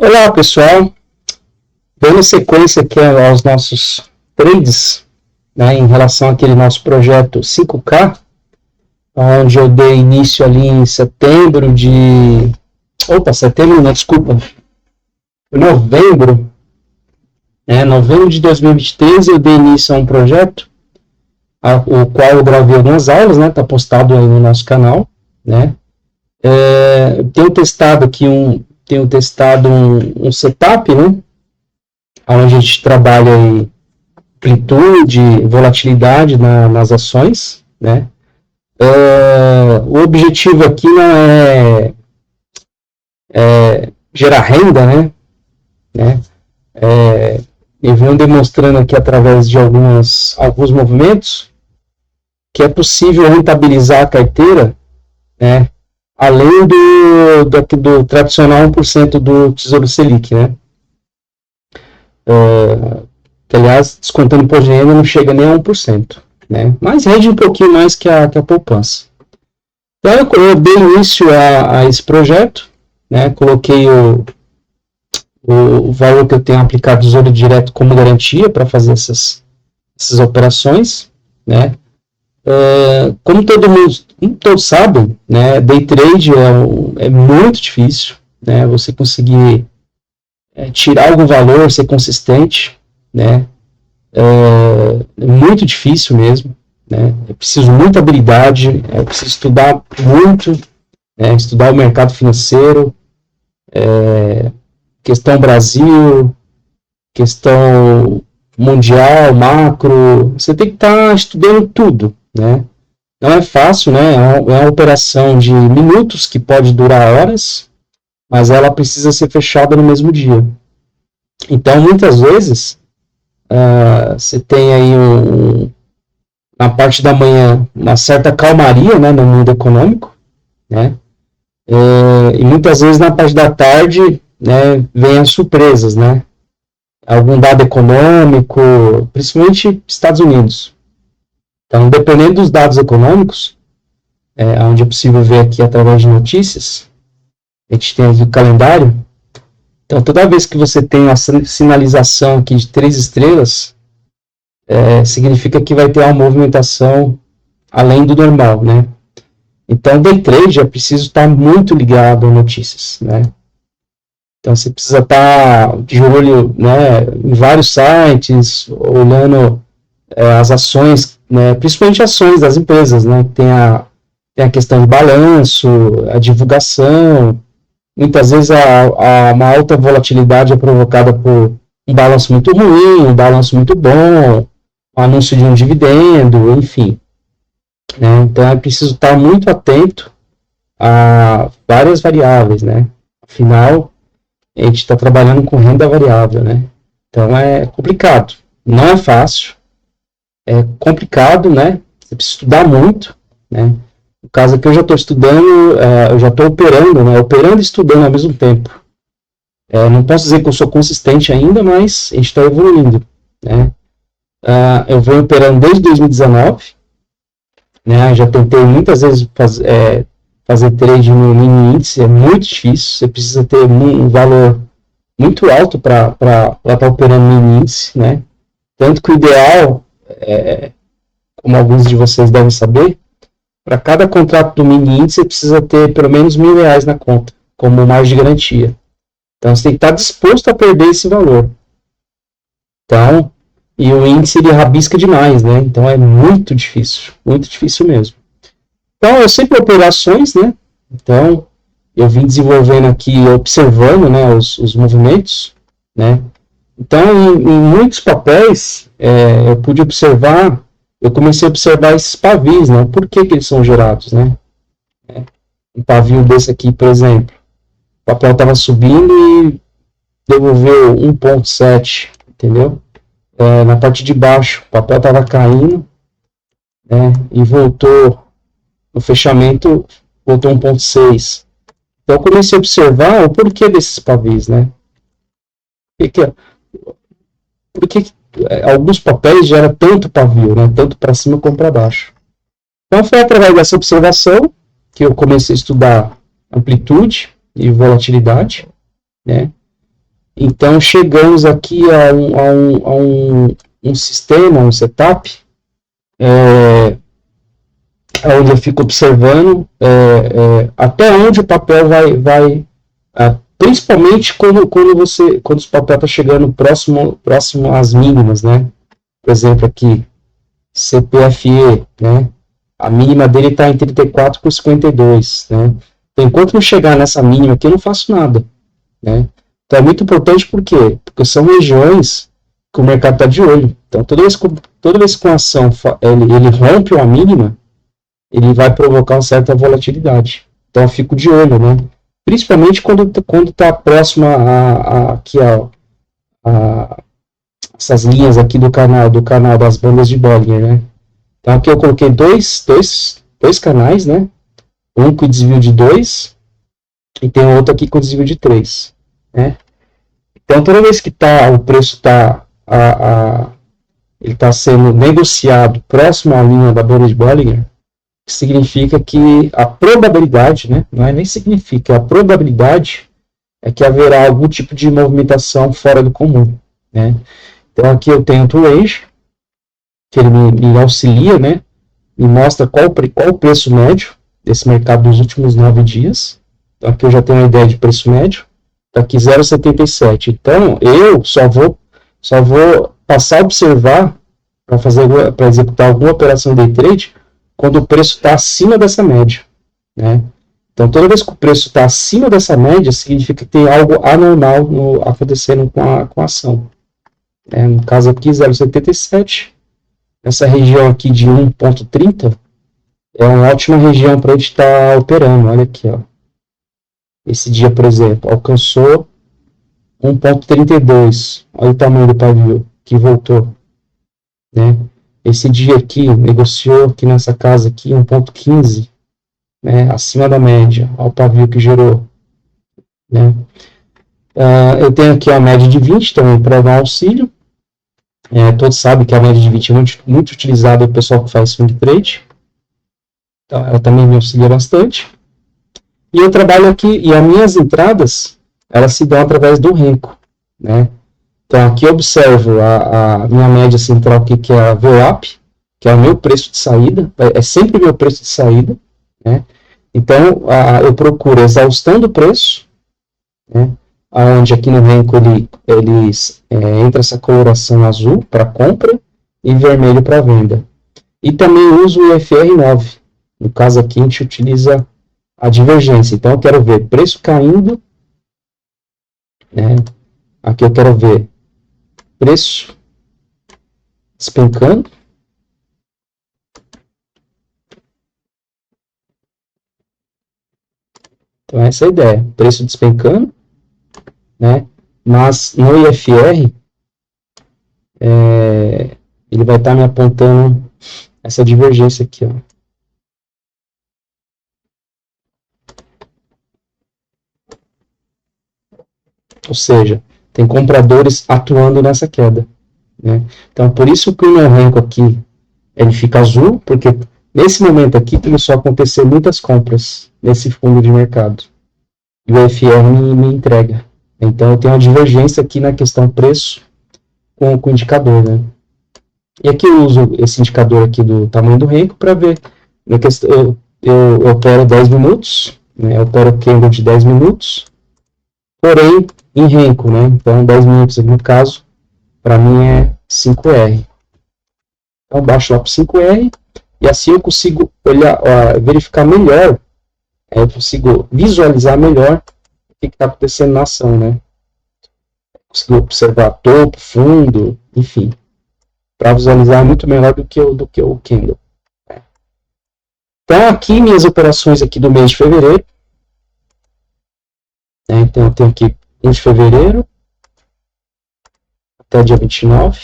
Olá pessoal, dando sequência aqui aos nossos trades, né, em relação àquele nosso projeto 5K, onde eu dei início ali em novembro de 2023 eu dei início a um projeto, o qual eu gravei algumas aulas, né, tá postado aí no nosso canal, né. Tenho testado aqui um setup, né, onde a gente trabalha aí amplitude, volatilidade nas ações, né. O objetivo aqui não é gerar renda, né. Eu venho demonstrando aqui através de alguns movimentos que é possível rentabilizar a carteira, né, além do tradicional 1% do Tesouro Selic, né? Que, aliás, descontando imposto de renda, não chega nem a 1%, né? Mas rende um pouquinho mais que a poupança. Então, eu dei início a esse projeto, né? Coloquei o valor que eu tenho aplicado do Tesouro Direto como garantia para fazer essas operações, né? Como todos sabem, né, day trade é muito difícil, né, você conseguir tirar algum valor, ser consistente, né, é muito difícil mesmo, né, é preciso muita habilidade, é preciso estudar muito, né, estudar o mercado financeiro, questão Brasil, questão mundial, macro, você tem que estar estudando tudo, né? Não é fácil, né? É uma operação de minutos que pode durar horas, mas ela precisa ser fechada no mesmo dia. Então, muitas vezes, você tem aí na parte da manhã uma certa calmaria, né, no mundo econômico, né? E muitas vezes na parte da tarde, né, vem as surpresas, né? Algum dado econômico, principalmente Estados Unidos. Então, dependendo dos dados econômicos, onde é possível ver aqui através de notícias, a gente tem aqui o calendário. Então, toda vez que você tem uma sinalização aqui de 3 estrelas, significa que vai ter uma movimentação além do normal, né? Então, day trade é preciso estar muito ligado a notícias, né? Então, você precisa estar de olho, né, em vários sites, olhando as ações, né, principalmente ações das empresas, né, tem a questão de balanço, a divulgação, muitas vezes uma alta volatilidade é provocada por um balanço muito ruim, um balanço muito bom, o anúncio de um dividendo, enfim. Né, então é preciso estar muito atento a várias variáveis, né, afinal a gente está trabalhando com renda variável, né, então é complicado, não é fácil, é complicado, né? Você precisa estudar muito, né? No caso aqui eu já estou estudando, eu já estou operando, né? Operando e estudando ao mesmo tempo. Não posso dizer que eu sou consistente ainda, mas a gente está evoluindo, né? Eu venho operando desde 2019, né? Já tentei muitas vezes fazer trade no mini índice, é muito difícil, você precisa ter um valor muito alto para estar operando no mini índice, né? Tanto que o ideal como alguns de vocês devem saber, para cada contrato do mini índice você precisa ter pelo menos R$1.000 na conta, como margem de garantia. Então você tem que estar disposto a perder esse valor. Então, e o índice ele rabisca demais, né? Então é muito difícil mesmo. Então eu sempre opero ações, né? Então eu vim desenvolvendo aqui, observando, né, os movimentos, né? Então, em muitos papéis, eu pude observar, eu comecei a observar esses pavios, né? Por que eles são gerados, né? Um pavio desse aqui, por exemplo, o papel estava subindo e devolveu 1,7, entendeu? Na parte de baixo, o papel estava caindo, né? E voltou, no fechamento, voltou 1,6. Então, eu comecei a observar o porquê desses pavios, né? Por que alguns papéis geram tanto pavio, né? Tanto para cima como para baixo. Então foi através dessa observação que eu comecei a estudar amplitude e volatilidade, né? Então, chegamos aqui a um sistema, um setup, onde eu fico observando até onde o papel vai principalmente quando os papéis estão chegando próximo às mínimas, né? Por exemplo, aqui, CPFE, né? A mínima dele está em 34 por 52, né? Então, enquanto não chegar nessa mínima aqui, eu não faço nada, né? Então, é muito importante por quê? Porque são regiões que o mercado está de olho. Então, toda vez que uma ação ele rompe uma mínima, ele vai provocar uma certa volatilidade. Então, eu fico de olho, né? Principalmente quando está próximo aqui essas linhas aqui do canal das bandas de Bollinger, né? Então, aqui eu coloquei dois canais, né? Um com desvio de 2 e tem outro aqui com desvio de 3, né? Então, toda vez que o preço ele está sendo negociado próximo à linha da banda de Bollinger, significa que a probabilidade, né? Não é nem significa, a probabilidade é que haverá algum tipo de movimentação fora do comum, né? Então, aqui eu tenho o Two-Range, que ele me auxilia, né? Me mostra qual o preço médio desse mercado nos últimos 9 dias. Então, aqui eu já tenho uma ideia de preço médio. Está aqui 0,77. Então, eu só vou passar a observar para executar alguma operação day trade quando o preço está acima dessa média, né? Então, toda vez que o preço está acima dessa média, significa que tem algo anormal acontecendo com a ação. No caso aqui, 0,77. Essa região aqui de 1,30 é uma ótima região para a gente estar operando. Olha aqui, ó. Esse dia, por exemplo, alcançou 1,32. Olha o tamanho do pavio que voltou, né? Esse dia aqui negociou aqui nessa casa aqui 1,15, né? Acima da média. Olha o pavio que gerou, né? Eu tenho aqui a média de 20 também para dar auxílio. Todos sabem que a média de 20 é muito utilizada pelo pessoal que faz swing trade. Então, ela também me auxilia bastante. E eu trabalho aqui, e as minhas entradas, elas se dão através do Renko, né? Então, aqui eu observo a minha média central aqui, que é a VWAP, que é o meu preço de saída, é sempre o meu preço de saída, né? Então, eu procuro a exaustão do preço, né? Onde aqui no Renko entra essa coloração azul para compra e vermelho para venda. E também uso o FR9. No caso aqui, a gente utiliza a divergência. Então, eu quero ver preço caindo, né? Aqui eu quero ver preço despencando. Então, essa é a ideia. Preço despencando, né? Mas no IFR, ele vai estar me apontando essa divergência aqui, ó. Ou seja, tem compradores atuando nessa queda, né? Então, por isso que o meu Renko aqui ele fica azul, porque nesse momento aqui começou a acontecer muitas compras nesse fundo de mercado. E o FR me entrega. Então, eu tenho uma divergência aqui na questão preço com o indicador, né? E aqui eu uso esse indicador aqui do tamanho do Renko para ver. Eu opero 10 minutos, né? Eu opero candle de 10 minutos, porém em Renko, né? Então, 10 minutos no caso, para mim é 5R. Então, baixo lá para 5R, e assim eu consigo verificar melhor, eu consigo visualizar melhor o que está acontecendo na ação, né? Consigo observar topo, fundo, enfim, para visualizar muito melhor do que o candle. Então, aqui minhas operações aqui do mês de fevereiro, né? Então, eu tenho aqui 1 de fevereiro até dia 29.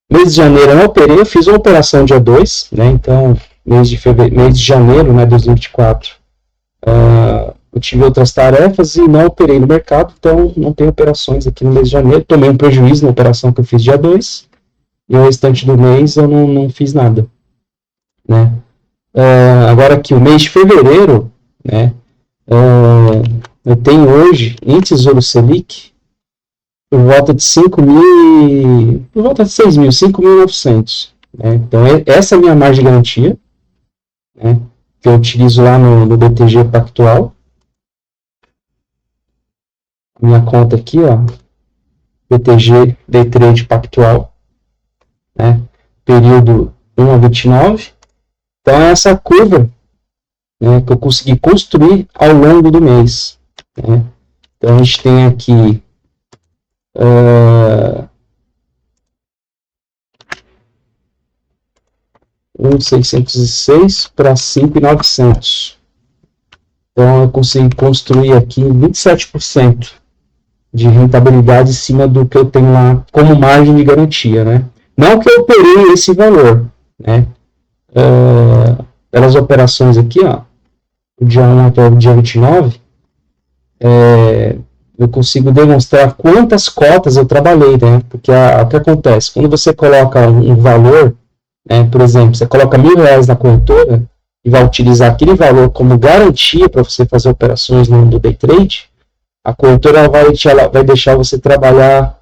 Mês de janeiro eu não operei, eu fiz uma operação dia 2, né? Então, mês de janeiro, né, 2024, eu tive outras tarefas e não operei no mercado, então não tem operações aqui no mês de janeiro. Tomei um prejuízo na operação que eu fiz dia 2, e o restante do mês eu não fiz nada, né? Agora aqui, o mês de fevereiro, né, eu tenho hoje em Tesouro Selic por volta de 6 mil, 5.900. Né? Então, essa é a minha margem de garantia, né? Que eu utilizo lá no BTG Pactual. Minha conta aqui, ó, BTG Day Trade Pactual, né? Período 1 a 29. Então, é essa curva, né, que eu consegui construir ao longo do mês. Né? Então, a gente tem aqui 1.606 para 5.900. Então, eu consegui construir aqui 27% de rentabilidade em cima do que eu tenho lá como margem de garantia, né? Não que eu operei esse valor, né? Pelas operações aqui, ó, do dia 1 até o dia 29, eu consigo demonstrar quantas cotas eu trabalhei, né? Porque o que acontece? Quando você coloca um valor, né, por exemplo, você coloca R$1.000 na corretora e vai utilizar aquele valor como garantia para você fazer operações no day trade, a corretora vai deixar você trabalhar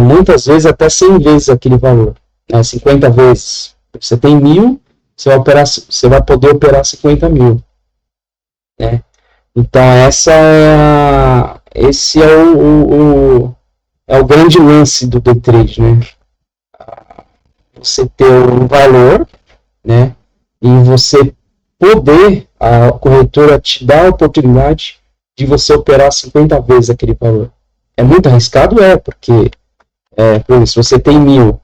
muitas vezes até 100 vezes aquele valor, né, 50 vezes. Você tem 1.000, você vai poder operar 50 mil. Né? Então, esse é o grande lance do day trade, né? Você ter um valor, né? E você poder, a corretora te dar a oportunidade de você operar 50 vezes aquele valor. É muito arriscado? Porque, por exemplo, se você tem 1.000,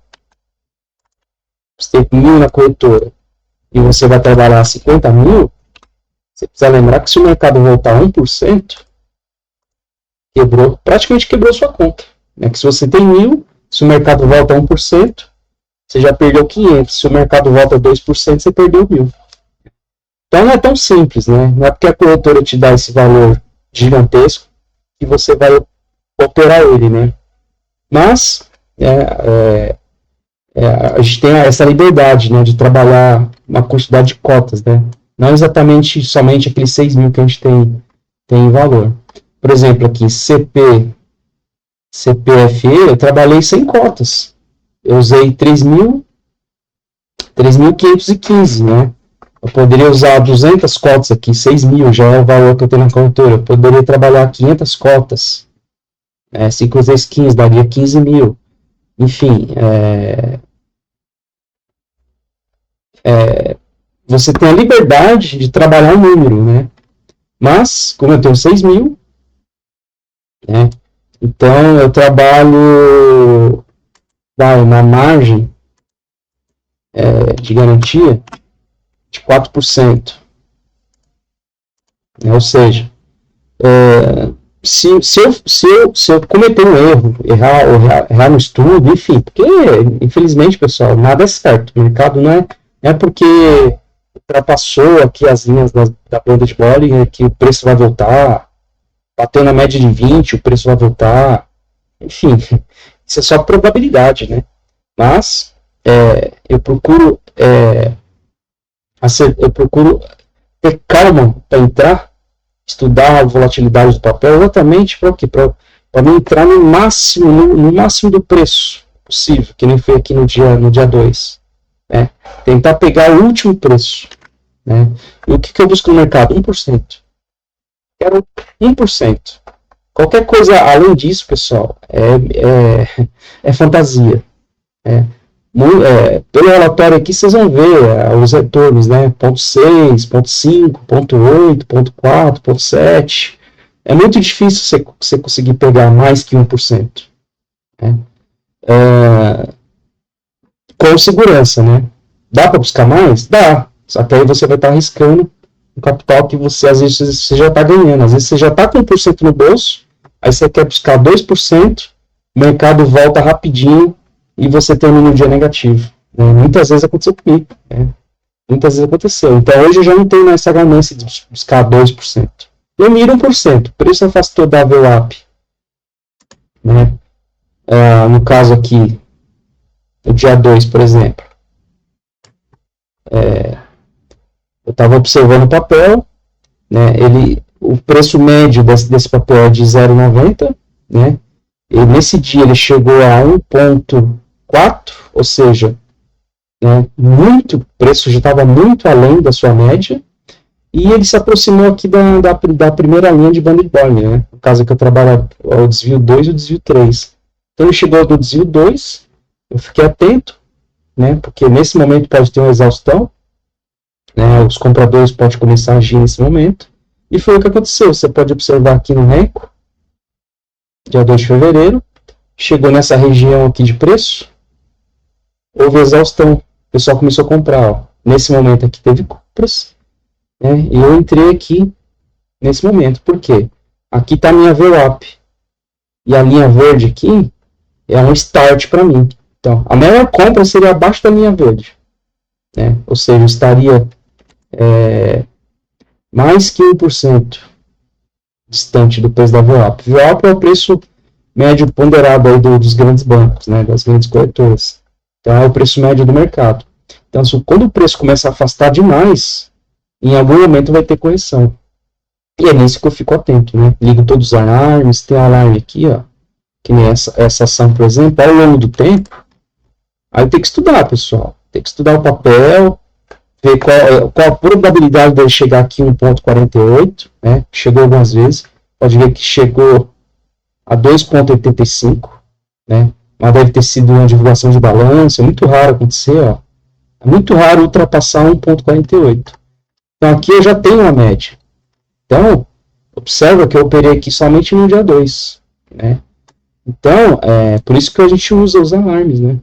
você tem 1.000 na corretora, e você vai trabalhar 50 mil, você precisa lembrar que se o mercado voltar 1%, praticamente quebrou sua conta. Né? Que se você tem 1.000, se o mercado volta 1%, você já perdeu 500. Se o mercado volta 2%, você perdeu 1.000. Então não é tão simples, né? Não é porque a corretora te dá esse valor gigantesco que você vai operar ele, né? Mas a gente tem essa liberdade, né, de trabalhar uma quantidade de cotas, né? Não exatamente somente aqueles 6 mil que a gente tem em valor. Por exemplo, aqui, CPFE, eu trabalhei 100 cotas. Eu usei 3.515, né? Eu poderia usar 200 cotas aqui, 6 mil já é o valor que eu tenho na corretora. Eu poderia trabalhar 500 cotas. 5 vezes 15 daria 15 mil. Enfim, você tem a liberdade de trabalhar um número, né? Mas, como eu tenho 6 mil, né? Então eu trabalho na margem de garantia de 4%. Né? Ou seja, se eu cometer um erro, errar no estudo, enfim, porque infelizmente, pessoal, nada é certo. O mercado não é porque ultrapassou aqui as linhas da banda de Bollinger que o preço vai voltar, bateu na média de 20, o preço vai voltar, enfim, isso é só probabilidade, né? Mas eu procuro ter calma para entrar, estudar a volatilidade do papel, exatamente para quê? Para não entrar no máximo do preço possível, que nem foi aqui no dia 2. Né? Tentar pegar o último preço. Né? E o que eu busco no mercado? 1%. Quero 1%. Qualquer coisa além disso, pessoal, é fantasia. Pelo relatório aqui, vocês vão ver os retornos, né? 0,6, 0,5, 0,8, 0,4, 0,7. É muito difícil você conseguir pegar mais que 1%. Né? Com segurança, né? Dá para buscar mais? Dá. Só que aí você vai estar arriscando um capital que você, às vezes, você já está ganhando. Às vezes você já está com 1% no bolso, aí você quer buscar 2%, o mercado volta rapidinho e você termina um dia negativo. Né? Muitas vezes aconteceu comigo. Né? Muitas vezes aconteceu. Então hoje eu já não tenho mais essa ganância de buscar 2%. Eu miro 1%. Por isso eu faço toda a VWAP. Né? No caso aqui, o dia 2, por exemplo. Eu estava observando o papel, né? O preço médio desse papel é de 0,90, né? E nesse dia ele chegou a 1,4, ou seja, né, o preço já estava muito além da sua média, e ele se aproximou aqui da primeira linha de banda de Bollinger, né? No caso que eu trabalho o desvio 2 e o desvio 3. Então ele chegou no desvio 2, eu fiquei atento, né? Porque nesse momento pode ter uma exaustão, né? Os compradores podem começar a agir nesse momento, e foi o que aconteceu. Você pode observar aqui no Renko, dia 2 de fevereiro, chegou nessa região aqui de preço, houve exaustão, o pessoal começou a comprar. Ó. Nesse momento aqui teve compras, né? E eu entrei aqui nesse momento. Por quê? Aqui está a minha VWAP, e a linha verde aqui é um start para mim. Então, a maior compra seria abaixo da linha verde, né? Ou seja, eu estaria mais que 1% distante do preço da VWAP. VWAP é o preço médio ponderado aí dos grandes bancos, né, das grandes corretoras. Então é o preço médio do mercado. Então, quando o preço começa a afastar demais, em algum momento vai ter correção. E é nisso que eu fico atento, né? Ligo todos os alarmes, tem um alarme aqui, ó, que nem essa ação, por exemplo, ao longo do tempo. Aí tem que estudar, pessoal. Tem que estudar o papel, ver qual a probabilidade dele chegar aqui em 1,48, né? Chegou algumas vezes. Pode ver que chegou a 2,85, né? Mas deve ter sido uma divulgação de balanço. É muito raro acontecer, ó. É muito raro ultrapassar 1,48. Então aqui eu já tenho uma média. Então, observa que eu operei aqui somente no dia 2, né? Então, por isso que a gente usa os alarmes, né?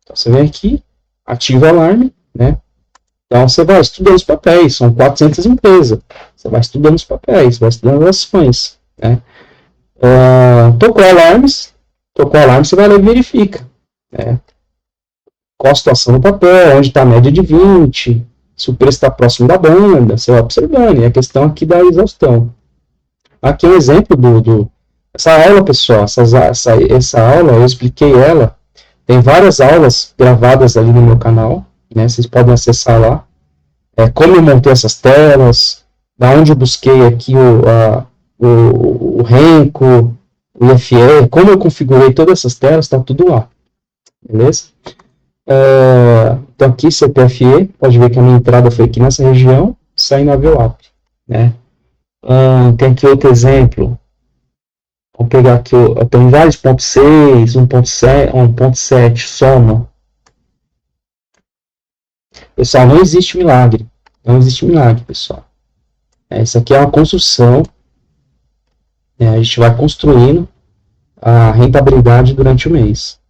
Então, você vem aqui, ativa o alarme, né? Então, você vai estudando os papéis, são 400 empresas. Você vai estudando os papéis, vai estudando as ações, né? Tocou alarme, você vai lá e verifica, né? Qual a situação do papel, onde está a média de 20, se o preço está próximo da banda, você vai observando, e a questão aqui da exaustão. Aqui é um exemplo essa aula, pessoal, essa aula, eu expliquei ela, tem várias aulas gravadas ali no meu canal, né, vocês podem acessar lá, como eu montei essas telas, da onde eu busquei aqui o Renko, o IFE, como eu configurei todas essas telas, está tudo lá, beleza? Então aqui CPFE, pode ver que a minha entrada foi aqui nessa região, sai na VWAP, né? Tem aqui outro exemplo, vamos pegar aqui, eu tenho vários 0,6, 1,7, soma. Pessoal, não existe milagre, pessoal. Isso aqui é uma construção, né? A gente vai construindo a rentabilidade durante o mês.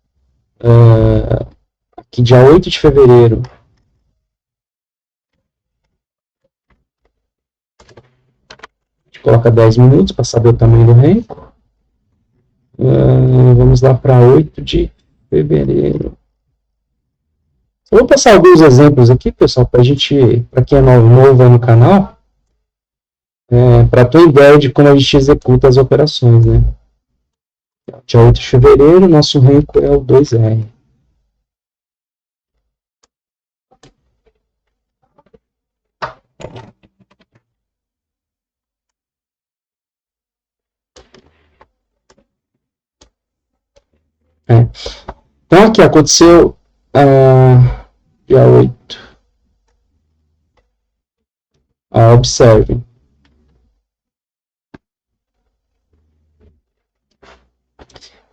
Aqui dia 8 de fevereiro, a gente coloca 10 minutos para saber o tamanho do Renko. Vamos lá para 8 de fevereiro. Eu vou passar alguns exemplos aqui, pessoal, para quem é novo aí no canal, para ter ideia de como a gente executa as operações, né? Dia 8 de fevereiro, nosso Renko é o 2R. Então aqui aconteceu dia 8. Observem.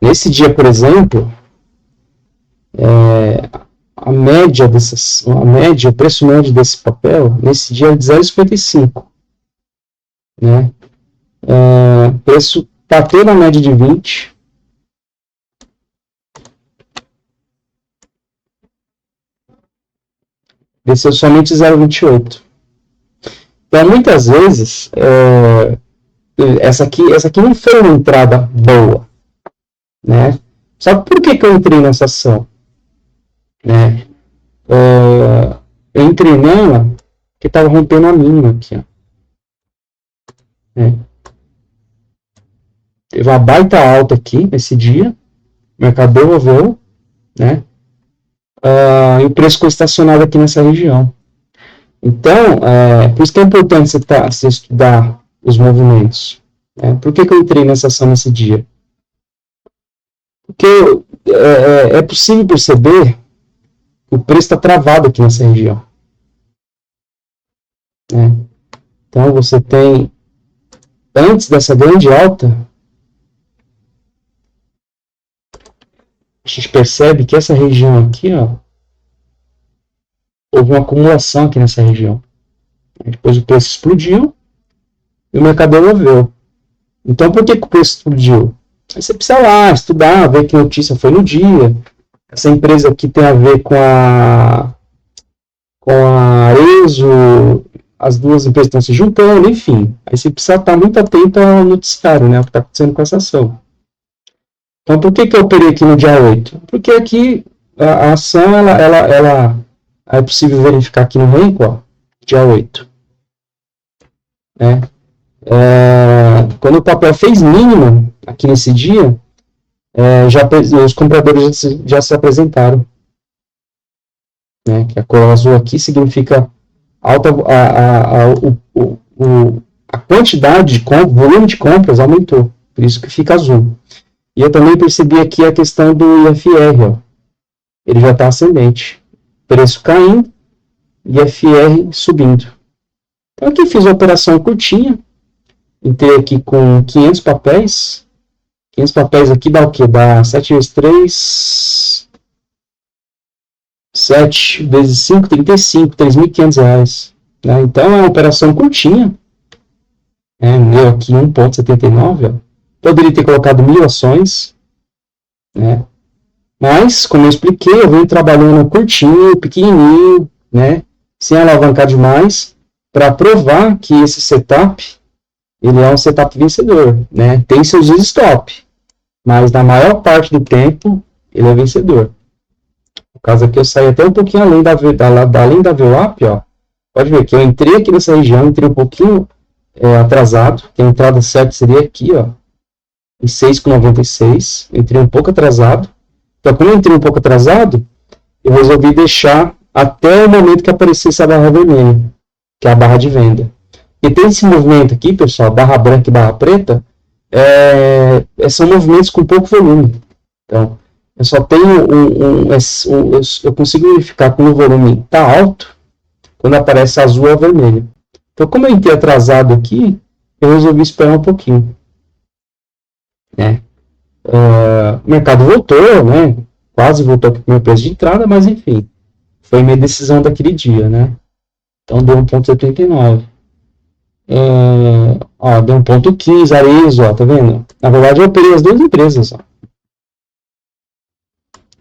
Nesse dia, por exemplo, o preço médio desse papel, nesse dia é de 0,55. Né? O preço bateu na média de 20. Desceu somente 0,28. Então, muitas vezes, essa aqui não foi uma entrada boa, né? Sabe por que eu entrei nessa ação? Né? Eu entrei nela porque estava rompendo a mínima aqui, ó. Teve uma baita alta aqui nesse dia, o mercado devolveu, né? E o preço ficou estacionado aqui nessa região. Então, por isso que é importante você estudar os movimentos. Né? Por que eu entrei nessa ação nesse dia? Porque é possível perceber que o preço está travado aqui nessa região. Né? Então você tem, antes dessa grande alta, a gente percebe que essa região aqui, ó, houve uma acumulação aqui nessa região. Depois o preço explodiu e o mercado devolveu. Então por que o preço explodiu? Aí você precisa lá estudar, ver que notícia foi no dia. Essa empresa aqui tem a ver com a Arezzo, as duas empresas estão se juntando, enfim. Aí você precisa estar muito atento ao noticiário, né? O que está acontecendo com essa ação. Então, por que eu operei aqui no dia 8? Porque aqui a ação, ela é possível verificar aqui no Renko, ó, dia 8. Né? Quando o papel fez mínima aqui nesse dia, os compradores já se apresentaram. Né? Que a cor azul aqui significa a quantidade de compras, o volume de compras aumentou, por isso que fica azul. E eu também percebi aqui a questão do IFR, ó. Ele já está ascendente, preço caindo, IFR subindo. Então aqui fiz uma operação curtinha, entrei aqui com 500 papéis, 500 papéis aqui dá o que? Dá 7 vezes 3... 7 vezes 5, 35, R$3.500. Né? Então é uma operação curtinha. Deu aqui 1,79. Poderia ter colocado 1.000 ações. Né? Mas, como eu expliquei, eu venho trabalhando curtinho, pequenininho, né? Sem alavancar demais, para provar que esse setup ele é um setup vencedor. Né? Tem seus stop, mas na maior parte do tempo ele é vencedor. No caso aqui eu saí até um pouquinho além da VWAP, ó. Pode ver que eu entrei aqui nessa região, entrei um pouquinho atrasado, que a entrada certa seria aqui, ó, em 6,96, entrei um pouco atrasado. Então, quando eu entrei um pouco atrasado, eu resolvi deixar até o momento que aparecesse a barra vermelha, que é a barra de venda. E tem esse movimento aqui, pessoal, barra branca e barra preta, são movimentos com pouco volume. Então, eu só tenho eu consigo verificar quando o volume está alto, quando aparece azul ou vermelho. Então, como eu entrei atrasado aqui, eu resolvi esperar um pouquinho. Né? O mercado voltou, né? Quase voltou para o meu preço de entrada, mas enfim, foi minha decisão daquele dia, né? Então deu 1,79. Deu 1,15, Arezzo, ó, tá vendo? Na verdade eu operei as duas empresas, ó.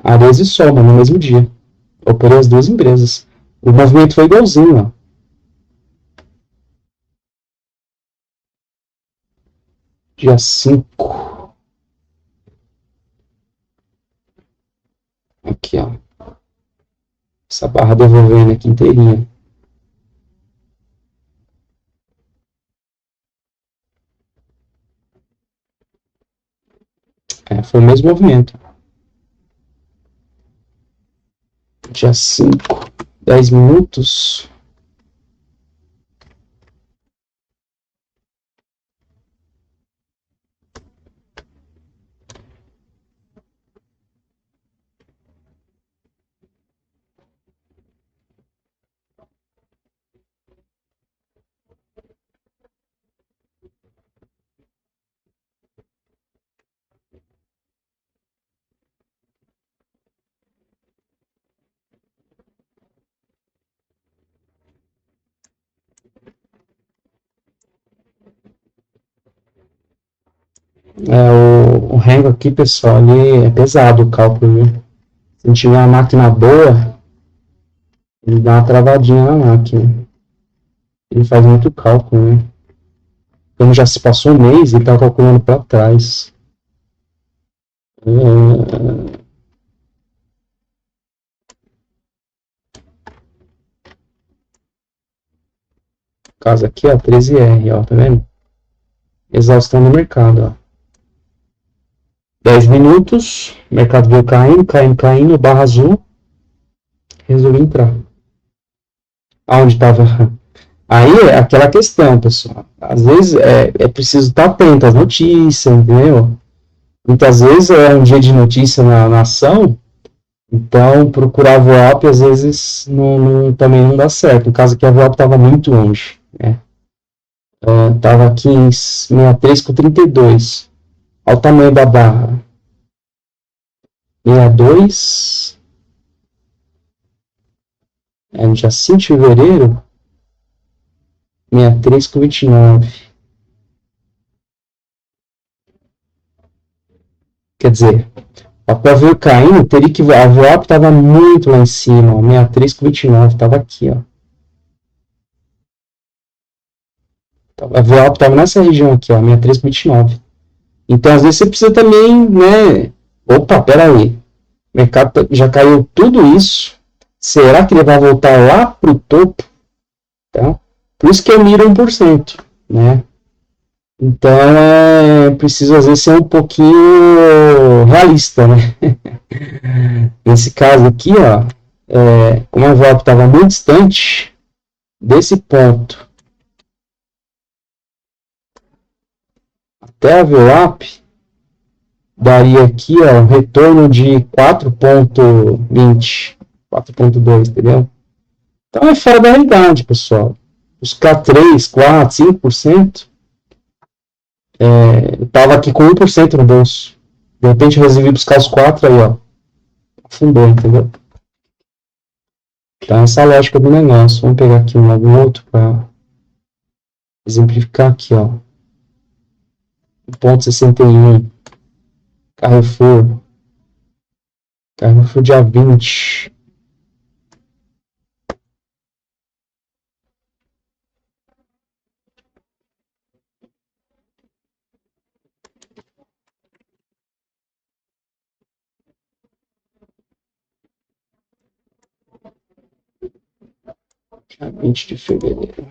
Arezzo e Soma no mesmo dia. Eu operei as duas empresas. O movimento foi igualzinho, ó. Dia 5. Aqui, ó. Essa barra devolvendo aqui inteirinha. Foi o mesmo movimento. Dia 5, 10 minutos. O rango aqui, pessoal, ele é pesado o cálculo, viu? Se a gente tiver uma máquina boa, ele dá uma travadinha na máquina. Ele faz muito cálculo, né? Como já se passou um mês, ele tá calculando para trás. O caso aqui, ó, 13R, ó, tá vendo? Exaustão no mercado, ó. 10 minutos, o mercado veio caindo, barra azul, resolvi entrar. Aonde estava Aí é aquela questão, pessoal. Às vezes é preciso estar atento às notícias, entendeu? Muitas vezes é um dia de notícia na ação, então procurar a VWAP às vezes também não dá certo. No caso aqui a VWAP estava muito longe, né? Estava aqui em 63 com 32. Olha o tamanho da barra. 62. No dia 5 de fevereiro. 63 com 29. Quer dizer, o papel veio caindo, teria que a VWAP estava muito lá em cima, ó, 63 com 29, estava aqui, ó. A VWAP estava nessa região aqui, ó, 63 com 29. Então, às vezes você precisa também, né? Opa, peraí. O mercado já caiu tudo isso. Será que ele vai voltar lá para o topo? Tá? Por isso que eu miro 1%, né? Então, é preciso, às vezes, ser um pouquinho realista, né? Nesse caso aqui, ó, como a VWAP estava muito distante desse ponto até a VWAP, daria aqui, ó, um retorno de 4,20, 4,2, entendeu? Então é fora da realidade, pessoal. Buscar 3, 4, 5%, eu tava aqui com 1% no bolso. De repente eu resolvi buscar os 4 aí, ó. Afundou, entendeu? Então essa é a lógica do negócio. Vamos pegar aqui algum outro para exemplificar aqui, ó. 1,61. Carrefour dia 20. Dia 20 de fevereiro.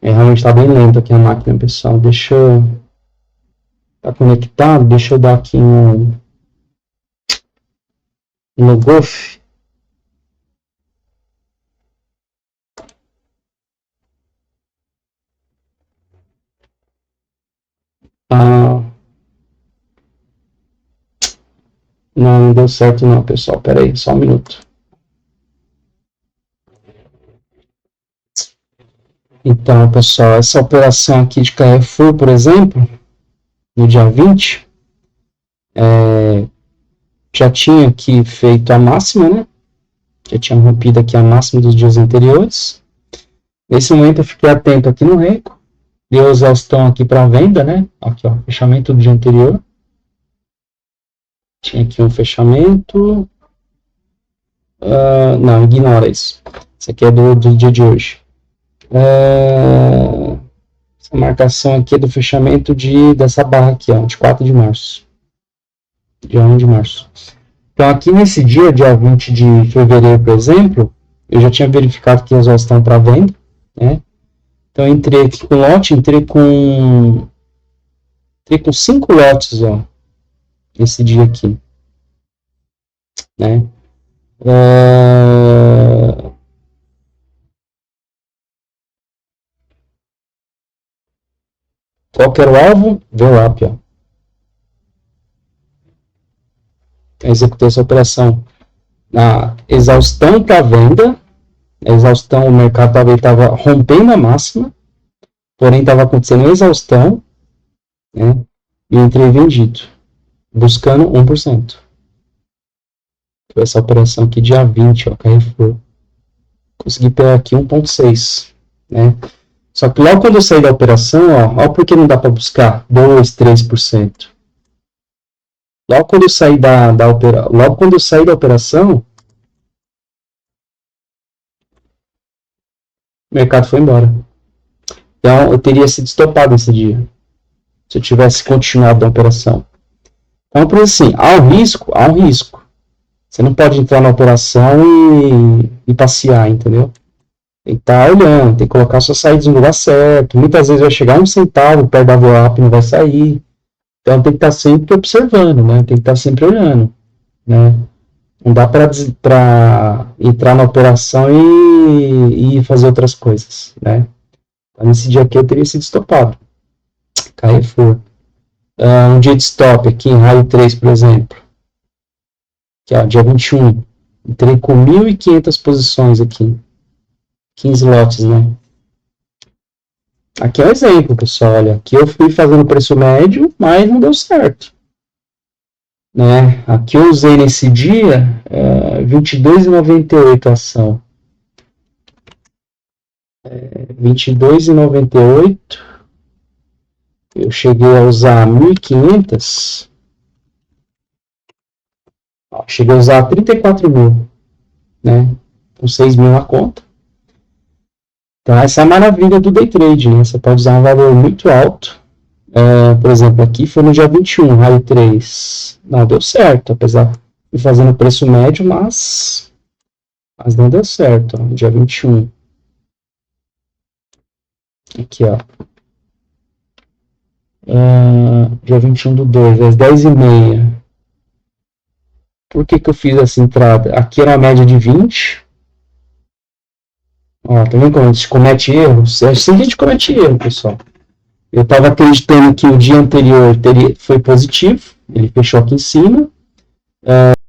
Realmente está bem lento aqui a máquina, pessoal. Deixa eu... Tá conectado? Deixa eu dar aqui no Golf. Não deu certo não, pessoal. Pera aí, só um minuto. Então, pessoal, essa operação aqui de Carrefour, por exemplo, no dia 20, já tinha aqui feito a máxima, né? Já tinha rompido aqui a máxima dos dias anteriores. Nesse momento eu fiquei atento aqui no Renko. Deu exaustão aqui para venda, né? Aqui, ó, fechamento do dia anterior. Tinha aqui um fechamento. Não, ignora isso. Isso aqui é do dia de hoje. Essa marcação aqui é do fechamento dessa barra aqui, ó, de 4 de março. Dia 1 de março. Então, aqui nesse dia 20 de fevereiro, por exemplo, eu já tinha verificado que as horas estão para venda, né? Então, eu entrei aqui com lote, entrei com 5 lotes, ó, esse dia aqui, né? Qual que era o alvo? VWAP, ó. Eu executei essa operação na exaustão para venda. A exaustão, o mercado estava rompendo a máxima, porém estava acontecendo a exaustão, né? E entrei vendido, buscando 1%. Foi essa operação aqui dia 20, ó, Carrefour. Consegui pegar aqui 1,6, né? Só que logo quando eu saí da operação, ó porque não dá para buscar 2, 3%. Logo quando eu saí da operação, o mercado foi embora. Então eu teria sido estopado esse dia, se eu tivesse continuado a operação. Então, por assim, há um risco. Você não pode entrar na operação e passear, entendeu? Tem que estar olhando, tem que colocar suas saídas no lugar certo. Muitas vezes vai chegar um centavo perto da VWAP e não vai sair. Então tem que estar sempre observando, né? Tem que estar sempre olhando, né? Não dá para entrar na operação e fazer outras coisas, né? Então, nesse dia aqui eu teria sido estopado. Carrefour. Um dia de stop aqui em raio 3, por exemplo. Que é o dia 21. Entrei com 1.500 posições aqui. 15 lotes, né? Aqui é um exemplo, pessoal. Olha, aqui eu fui fazendo preço médio, mas não deu certo. Né? Aqui eu usei nesse dia R$22,98 a ação. R$22,98. Eu cheguei a usar 1.500. Cheguei a usar 34 mil, né? Com 6 mil na conta. Então, essa é a maravilha do day trade, né? Você pode usar um valor muito alto. Por exemplo, aqui foi no dia 21, raio 3. Não deu certo, apesar de fazendo preço médio, mas não deu certo. Ó, dia 21. Aqui, ó. Dia 21 do 2, às 10h30. Por que eu fiz essa entrada? Aqui era uma média de 20. Ó, tá vendo como a gente comete erros? É assim que a gente comete erro, pessoal. Eu estava acreditando que o dia anterior foi positivo. Ele fechou aqui em cima.